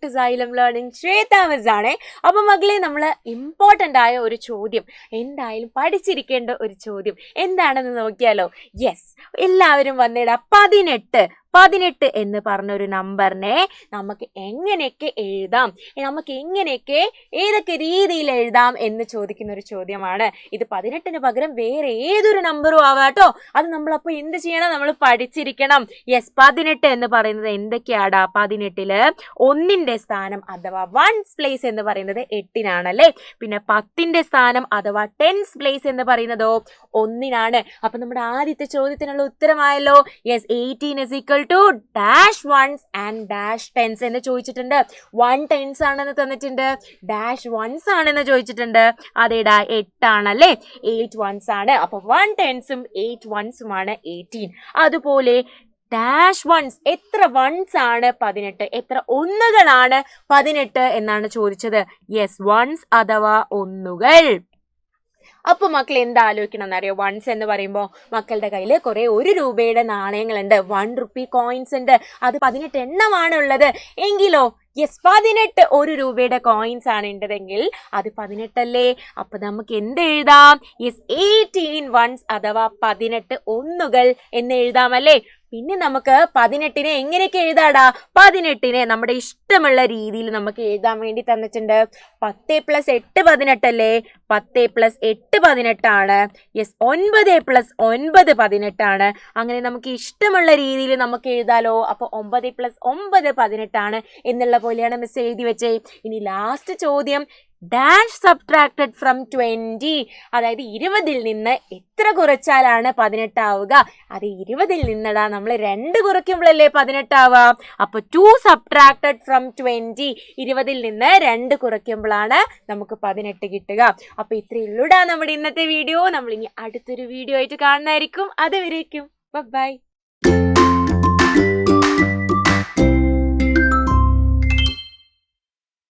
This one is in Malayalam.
To Xylem learning Shwetha miss ആണ്. അപ്പം മകളെ, നമ്മൾ ഇമ്പോർട്ടൻ്റ് ആയ ഒരു ചോദ്യം, എന്തായാലും പഠിച്ചിരിക്കേണ്ട ഒരു ചോദ്യം എന്താണെന്ന് നോക്കിയാലോ. യെസ്, എല്ലാവരും വന്നിടാം. 18 എന്ന് പറഞ്ഞൊരു നമ്പറിനെ നമുക്ക് എങ്ങനെയൊക്കെ എഴുതാം, നമുക്ക് എങ്ങനെയൊക്കെ ഏതൊക്കെ രീതിയിൽ എഴുതാം എന്ന് ചോദിക്കുന്ന ഒരു ചോദ്യമാണ് ഇത്. 18 പകരം വേറെ ഏതൊരു നമ്പറും ആവാട്ടോ. അത് നമ്മളപ്പോൾ എന്ത് ചെയ്യണം, നമ്മൾ പഠിച്ചിരിക്കണം. യെസ്, 18 എന്ന് പറയുന്നത് എന്തൊക്കെയാടാ? 18-ല് 1ന്റെ സ്ഥാനം അഥവാ 1's പ്ലേസ് എന്ന് പറയുന്നത് 8-നാണല്ലേ. പിന്നെ 10ന്റെ സ്ഥാനം അഥവാ 10's പ്ലേസ് എന്ന് പറയുന്നതോ 1-നാണ്. അപ്പൊ നമ്മുടെ ആദ്യത്തെ ചോദ്യത്തിനുള്ള ഉത്തരമായല്ലോ. Yes, 18 is equal to dash ones and dash tens എന്ന് ചോദിച്ചിട്ടുണ്ട്. 1 tens ആണെന്ന് തന്നിട്ടുണ്ട്, ഡാഷ് വൺസ് ആണെന്ന് ചോദിച്ചിട്ടുണ്ട്. അതേടാ 8 ആണല്ലേ, 8 ones ആണ്. അപ്പൊ 1 tensഉം 8 onesഉമാണ് 18. അതുപോലെ ഡാഷ് വൺസ്, എത്ര വൺസ് ആണ് 18, എത്ര ഒന്നുകളാണ് 18 എന്നാണ് ചോദിച്ചത്. യെസ്, വൺസ് അഥവാ ഒന്നുകൾ. അപ്പൊ മക്കൾ എന്താ ആലോചിക്കണം എന്നറിയോ? വൺസ് എന്ന് പറയുമ്പോൾ മക്കളുടെ കയ്യിൽ കുറെ 1 രൂപയുടെ നാണയങ്ങളുണ്ട്, 1 rupee കോയിൻസ് ഉണ്ട്. അത് 18 എണ്ണമാണ് ഉള്ളത് എങ്കിലോ, യെസ്, 18 1 രൂപയുടെ കോയിൻസ് ആണ് ഉണ്ടതെങ്കിൽ അത് 18 അല്ലേ. അപ്പൊ നമുക്ക് എന്ത് എഴുതാം? യെസ്, 18 വൺസ് അഥവാ 18 ഒന്നുകൾ എന്ന് എഴുതാമല്ലേ. പിന്നെ നമുക്ക് 18-നെ എങ്ങനെയൊക്കെ എഴുതാടാ? 18-നെ നമ്മുടെ ഇഷ്ടമുള്ള രീതിയിൽ നമുക്ക് എഴുതാൻ വേണ്ടി തന്നിട്ടുണ്ട്. 10 + 8 18 അല്ലേ, 10 + 8 18 ആണ്. യെസ്, 9 + 9 18 ആണ്. അങ്ങനെ നമുക്ക് ഇഷ്ടമുള്ള രീതിയിൽ നമുക്ക് എഴുതാലോ. അപ്പൊ 9 + 9 18 ആണ് എന്നുള്ള പോലെയാണ് മിസ് എഴുതി വെച്ചേ. ഇനി ലാസ്റ്റ് ചോദ്യം, ഡാഷ് സബ്ട്രാക്റ്റഡ് ഫ്രം 20, അതായത് 20-ൽ നിന്ന് എത്ര കുറച്ചാലാണ് 18 ആവുക? അത് 20-ൽ നിന്നടാ, നമ്മൾ 2 കുറയ്ക്കുമ്പോഴല്ലേ 18 ആവുക. അപ്പൊ 2 സബ്ട്രാക്റ്റഡ് ഫ്രം 20, 20-ൽ നിന്ന് 2 കുറയ്ക്കുമ്പോഴാണ് നമുക്ക് 18 കിട്ടുക. അപ്പൊ ഇത്രയുള്ളൂടാ നമ്മുടെ ഇന്നത്തെ വീഡിയോ. നമ്മൾ ഇനി അടുത്തൊരു വീഡിയോ ആയിട്ട് കാണുന്നതായിരിക്കും. അതുവരേക്കും ബൈ.